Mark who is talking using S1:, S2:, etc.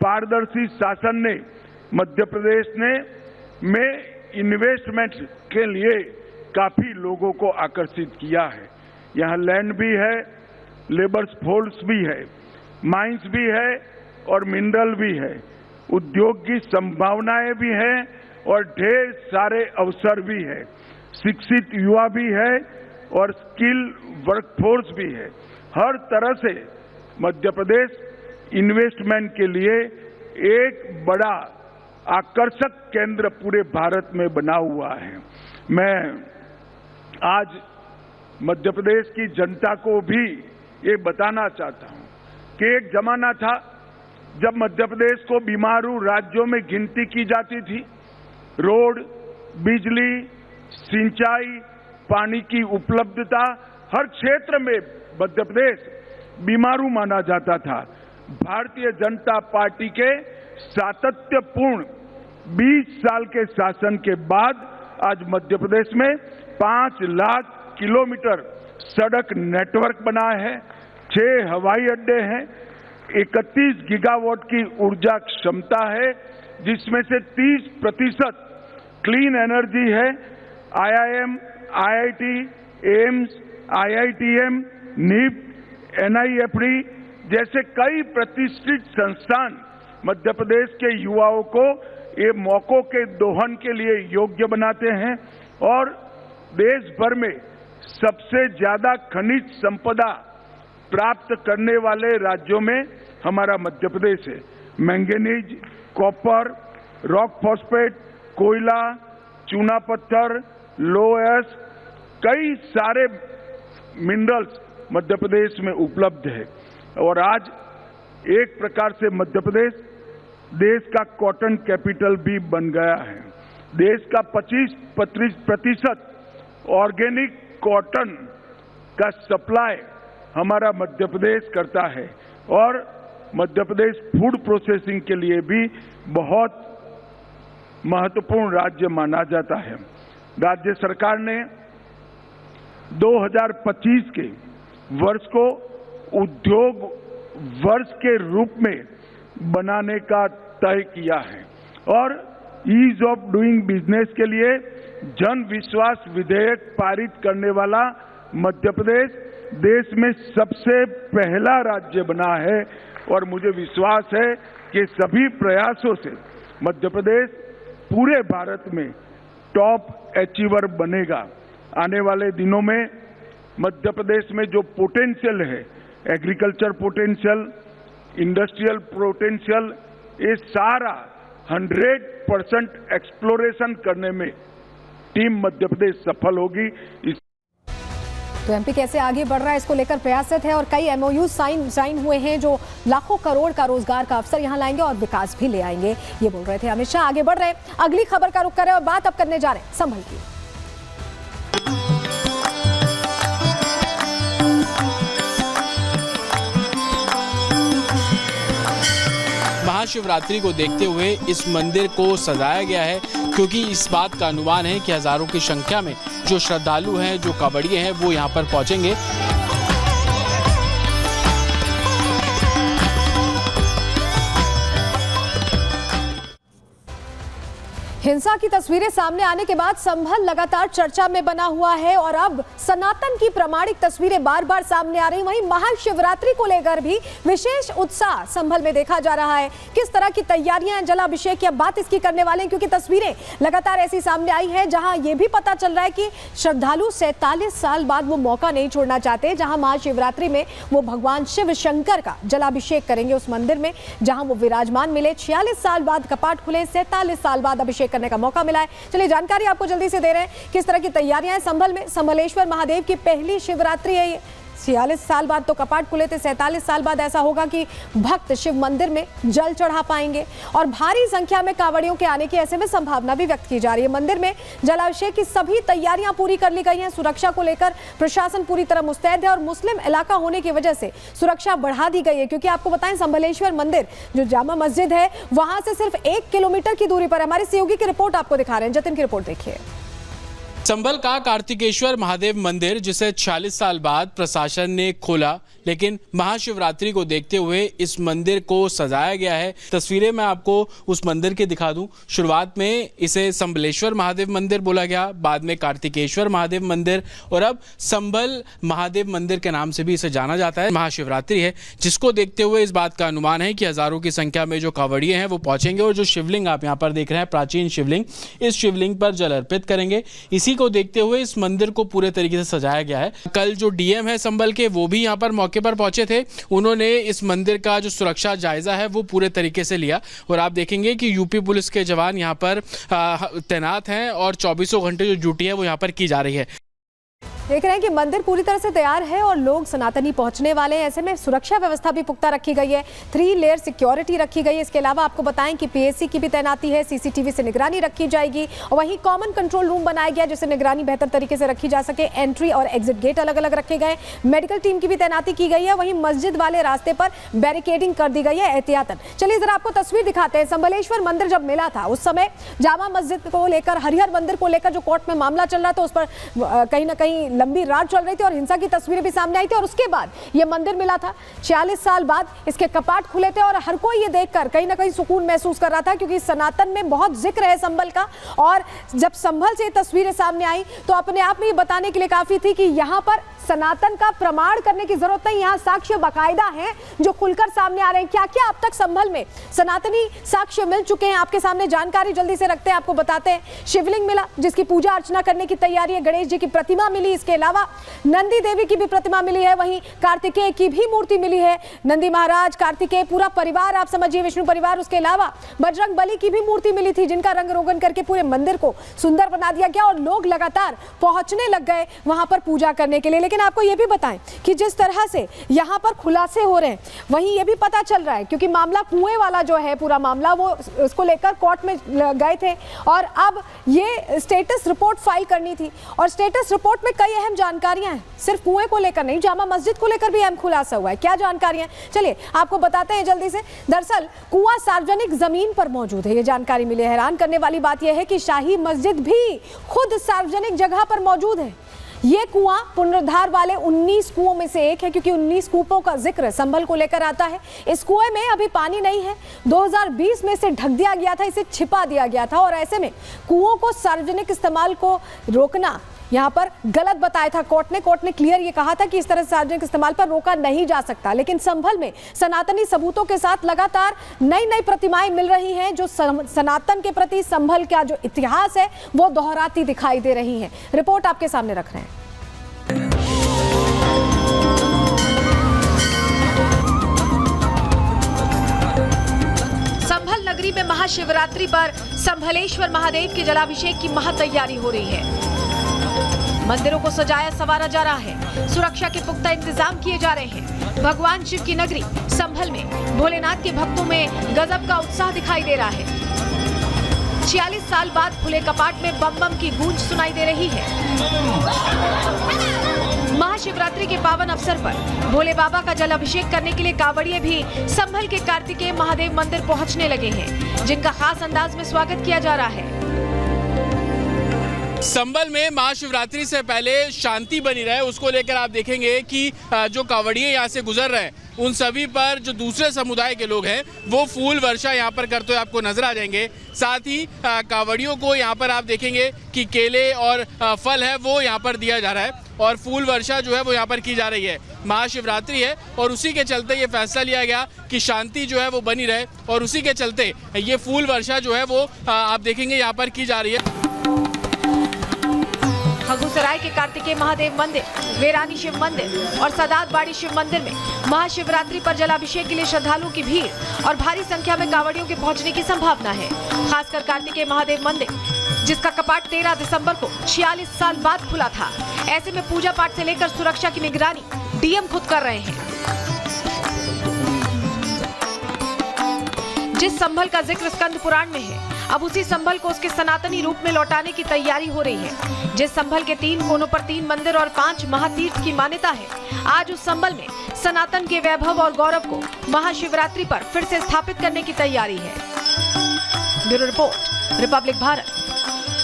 S1: पारदर्शी शासन ने मध्य प्रदेश में इन्वेस्टमेंट के लिए काफी लोगों को आकर्षित किया है। यहाँ लैंड भी है, लेबर फोर्स भी है, माइंस भी है और मिनरल भी है, उद्योग की संभावनाएं भी हैं और ढेर सारे अवसर भी है, शिक्षित युवा भी है और स्किल वर्कफोर्स भी है। हर तरह से मध्य प्रदेश इन्वेस्टमेंट के लिए एक बड़ा आकर्षक केंद्र पूरे भारत में बना हुआ है। मैं आज मध्य प्रदेश की जनता को भी ये बताना चाहता हूं कि एक जमाना था जब मध्य प्रदेश को बीमारू राज्यों में गिनती की जाती थी। रोड, बिजली, सिंचाई, पानी की उपलब्धता, हर क्षेत्र में मध्य प्रदेश बीमारू माना जाता था। भारतीय जनता पार्टी के सातत्यपूर्ण 20 साल के शासन के बाद आज मध्य प्रदेश में 5 लाख किलोमीटर सड़क नेटवर्क बना है, 6 हवाई अड्डे हैं, 31 गीगावाट की ऊर्जा क्षमता है, जिसमें से 30% क्लीन एनर्जी है। IIM, IIT, AIIMS, IITM, NIP, NIFD जैसे कई प्रतिष्ठित संस्थान मध्य प्रदेश के युवाओं को ये मौकों के दोहन के लिए योग्य बनाते हैं और देश भर में सबसे ज्यादा खनिज संपदा प्राप्त करने वाले राज्यों में हमारा मध्य प्रदेश है। मैंगनीज, कॉपर, रॉक फॉस्फेट, कोयला, चूना पत्थर, लोहस, कई सारे मिनरल्स मध्य प्रदेश में उपलब्ध है और आज एक प्रकार से मध्य प्रदेश देश का कॉटन कैपिटल भी बन गया है। देश का 25% ऑर्गेनिक कॉटन का सप्लाई हमारा मध्य प्रदेश करता है और मध्य प्रदेश फूड प्रोसेसिंग के लिए भी बहुत महत्वपूर्ण राज्य माना जाता है। राज्य सरकार ने 2025 के वर्ष को उद्योग वर्ष के रूप में बनाने का तय किया है और ईज ऑफ डूइंग बिजनेस के लिए जन विश्वास विधेयक पारित करने वाला मध्य प्रदेश देश में सबसे पहला राज्य बना है और मुझे विश्वास है कि सभी प्रयासों से मध्य प्रदेश पूरे भारत में टॉप अचीवर बनेगा। आने वाले दिनों में मध्य प्रदेश में जो पोटेंशियल है, एग्रीकल्चर पोटेंशियल, इंडस्ट्रियल पोटेंशियल, ये सारा 100% एक्सप्लोरेशन करने में टीम मध्य प्रदेश सफल होगी।
S2: तो एमपी कैसे आगे बढ़ रहा है इसको लेकर प्रयासरत है और कई एमओयू साइन हुए हैं जो लाखों करोड़ का रोजगार का अवसर यहां लाएंगे और विकास भी ले आएंगे। ये बोल रहे थे अमित शाह। आगे बढ़ रहे हैं, अगली खबर का रुख कर रहे हैं और बात अब करने जा रहे हैं संभल की।
S3: महाशिवरात्रि को देखते हुए इस मंदिर को सजाया गया है क्योंकि इस बात का अनुमान है कि हजारों की संख्या में जो श्रद्धालु हैं, जो कांवड़िए हैं, वो यहाँ पर पहुंचेंगे।
S2: हिंसा की तस्वीरें सामने आने के बाद संभल लगातार चर्चा में बना हुआ है और अब सनातन की प्रमाणिक तस्वीरें बार बार सामने आ रही। वहीं महाशिवरात्रि को लेकर भी विशेष उत्साह संभल में देखा जा रहा है। किस तरह की तैयारियां हैं जलाभिषेक की, अब बात इसकी करने वाले हैं क्योंकि तस्वीरें लगातार ऐसी सामने आई है जहां यह भी पता चल रहा है कि श्रद्धालु 47 साल बाद वो मौका नहीं छोड़ना चाहते जहां महाशिवरात्रि में वो भगवान शिव शंकर का जलाभिषेक करेंगे उस मंदिर में जहां वो विराजमान मिले। 46 साल बाद कपाट खुले, 47 साल बाद अभिषेक करने का मौका मिला है। चलिए जानकारी आपको जल्दी से दे रहे हैं किस तरह की तैयारियां हैं संभल में। संभलेश्वर महादेव की पहली शिवरात्रि है ये। 46 साल बाद तो कपाट खुले थे, 47 साल बाद ऐसा होगा कि भक्त शिव मंदिर में जल चढ़ा पाएंगे और भारी संख्या में कांवड़ियों के आने की ऐसे में संभावना भी व्यक्त की जा रही है। मंदिर में जलाभिषेक की सभी तैयारियां पूरी कर ली गई हैं। सुरक्षा को लेकर प्रशासन पूरी तरह मुस्तैद है और मुस्लिम इलाका होने की वजह से सुरक्षा बढ़ा दी गई है क्योंकि आपको बताएं संभलेश्वर मंदिर जो जामा मस्जिद है वहां से सिर्फ 1 किलोमीटर की दूरी पर। हमारे सहयोगी की रिपोर्ट आपको दिखा रहे हैं, जतिन की रिपोर्ट देखिए।
S3: संभल का कार्तिकेश्वर महादेव मंदिर, जिसे 46 साल बाद प्रशासन ने खोला, लेकिन महाशिवरात्रि को देखते हुए इस मंदिर को सजाया गया है। तस्वीरें मैं आपको उस मंदिर की दिखा दूं। शुरुआत में इसे संभलेश्वर महादेव मंदिर बोला गया, बाद में कार्तिकेश्वर महादेव मंदिर और अब संभल महादेव मंदिर के नाम से भी इसे जाना जाता है। महाशिवरात्रि है, जिसको देखते हुए इस बात का अनुमान है कि हजारों की संख्या में जो कांवड़िए हैं वो पहुंचेंगे और जो शिवलिंग आप यहाँ पर देख रहे हैं, प्राचीन शिवलिंग, इस शिवलिंग पर जल अर्पित करेंगे। इसी को देखते हुए इस मंदिर को पूरे तरीके से सजाया गया है। कल जो डीएम है संभल के, वो भी यहाँ पर मौके पर पहुंचे थे। उन्होंने इस मंदिर का जो सुरक्षा जायजा है वो पूरे तरीके से लिया और आप देखेंगे कि यूपी पुलिस के जवान यहाँ पर तैनात हैं और 24 घंटे जो ड्यूटी है वो यहाँ पर की जा रही है।
S2: देख रहे हैं कि मंदिर पूरी तरह से तैयार है और लोग सनातनी पहुंचने वाले हैं। ऐसे में सुरक्षा व्यवस्था भी पुख्ता रखी गई है, 3 लेयर सिक्योरिटी रखी गई है। इसके अलावा आपको बताएं कि पीएससी की भी तैनाती है, सीसीटीवी से निगरानी रखी जाएगी और वहीं कॉमन कंट्रोल रूम बनाया गया जिससे निगरानी बेहतर तरीके से रखी जा सके। एंट्री और एग्जिट गेट अलग अलग रखे गए, मेडिकल टीम की भी तैनाती की गई है। वहीं मस्जिद वाले रास्ते पर बैरिकेडिंग कर दी गई है एहतियातन। चलिए जरा आपको तस्वीर दिखाते हैं। संभलेश्वर मंदिर जब मिला था उस समय जामा मस्जिद को लेकर, हरिहर मंदिर को लेकर जो कोर्ट में मामला चल रहा था उस पर कहीं ना कहीं लंबी रात चल रही थी और हिंसा की तस्वीरें भी सामने आई थी और उसके बाद ये मंदिर मिला था। 46 साल बाद इसके कपाट खुले थे और हर कोई ये देखकर कहीं ना कहीं सुकून महसूस कर रहा था, क्योंकि सनातन में बहुत जिक्र है संभल का। और जब संभल से तस्वीरें सामने आई तो अपने आप में ये बताने के लिए काफी थी कि यहाँ पर सनातन का प्रमाण करने की जरूरत नहीं, यहाँ साक्ष्य बाकायदा हैं जो खुलकर सामने आ रहे हैं। क्या क्या अब तक संभल में सनातनी साक्ष्य मिल चुके हैं, आपके सामने जानकारी जल्दी से रखते हैं, आपको बताते हैं। शिवलिंग मिला जिसकी पूजा अर्चना करने की तैयारी है, गणेश जी की प्रतिमा मिली, इसके अलावा नंदी देवी की भी प्रतिमा मिली है, वहीं कार्तिकेय की भी मूर्ति मिली है। नंदी महाराज, कार्तिकेय, पूरा परिवार आप समझिए, विष्णु परिवार। उसके अलावा बजरंग बली की भी मूर्ति मिली थी जिनका रंग रोगन करके पूरे मंदिर को सुंदर बना दिया गया और लोग लगातार पहुंचने लग गए वहां पर पूजा करने के लिए। लेकिन आपको यह भी बताएं कि जिस तरह से यहां पर खुलासे हो रहे हैं, वहीं यह भी पता चल रहा है, क्योंकि मामला कुएं वाला जो है पूरा मामला, वो उसको लेकर कोर्ट में गए थे और अब ये स्टेटस रिपोर्ट फाइल करनी थी और स्टेटस रिपोर्ट में कई अहम जानकारियां हैं, सिर्फ कुएं को लेकर नहीं, जामा मस्जिद को लेकर भी अहम खुलासा हुआ है। क्या जानकारियां, चलिए आपको बताते हैं जल्दी से। दरअसल कुआं सार्वजनिक जमीन पर मौजूद है, ये जानकारी मिली है। हैरान करने वाली बात यह है कि शाही मस्जिद भी खुद सार्वजनिक जगह पर मौजूद है। ये कुआं पुनरुद्धार वाले 19 कुओं में से एक है, क्योंकि 19 कूपों का जिक्र संभल को लेकर आता है। इस कुएं में अभी पानी नहीं है, 2020 में इसे ढक दिया गया था, इसे छिपा दिया गया था और ऐसे में कुओं को सार्वजनिक इस्तेमाल को रोकना यहाँ पर गलत बताया था कोर्ट ने क्लियर ये कहा था कि इस तरह से सार्वजनिक इस्तेमाल पर रोका नहीं जा सकता। लेकिन संभल में सनातनी सबूतों के साथ लगातार नई नई प्रतिमाएं मिल रही हैं जो सनातन के प्रति संभल का जो इतिहास है वो दोहराती दिखाई दे रही हैं। रिपोर्ट आपके सामने रख रहे हैं। संभल नगरी में महाशिवरात्रि पर संभलेश्वर महादेव के जलाभिषेक की महातैयारी हो रही है। मंदिरों को सजाया संवारा जा रहा है, सुरक्षा के पुख्ता इंतजाम किए जा रहे हैं। भगवान शिव की नगरी संभल में भोलेनाथ के भक्तों में गजब का उत्साह दिखाई दे रहा है। 46 साल बाद खुले कपाट में बम बम की गूंज सुनाई दे रही है। महाशिवरात्रि के पावन अवसर पर भोले बाबा का जल अभिषेक करने के लिए कांवड़िए भी संभल के कार्तिकेय महादेव मंदिर पहुंचने लगे हैं, जिनका खास अंदाज में स्वागत किया जा रहा है।
S3: संभल में महाशिवरात्रि से पहले शांति बनी रहे, उसको लेकर आप देखेंगे कि जो कांवड़िए यहाँ से गुजर रहे हैं उन सभी पर जो दूसरे समुदाय के लोग हैं वो फूल वर्षा यहाँ पर करते हुए आपको नजर आ जाएंगे। साथ ही कांवड़ियों को यहाँ पर आप देखेंगे कि केले और फल है वो यहाँ पर दिया जा रहा है और फूल वर्षा जो है वो यहाँ पर की जा रही है। महाशिवरात्रि है और उसी के चलते ये फैसला लिया गया कि शांति जो है वो बनी रहे और उसी के चलते ये फूल वर्षा जो है वो आप देखेंगे यहाँ पर की जा रही है।
S2: खगुसराय के कार्तिकेय महादेव मंदिर, वेरानी शिव मंदिर और सदातबाड़ी शिव मंदिर में महाशिवरात्रि पर जलाभिषेक के लिए श्रद्धालुओं की भीड़ और भारी संख्या में कांवड़ियों के पहुंचने की संभावना है। खासकर कार्तिकेय महादेव मंदिर, जिसका कपाट 13 दिसंबर को 46 साल बाद खुला था। ऐसे में पूजा पाठ से लेकर सुरक्षा की निगरानी डीएम खुद कर रहे हैं। जिस संभल का जिक्र स्कंद पुराण में है, अब उसी संभल को उसके सनातनी रूप में लौटाने की तैयारी हो रही है। जिस संभल के 3 कोनों पर 3 मंदिर और 5 महातीर्थ की मान्यता है, आज उस संभल में सनातन के वैभव और गौरव को महाशिवरात्रि पर फिर से स्थापित करने की तैयारी है। Bureau report, Republic Bharat.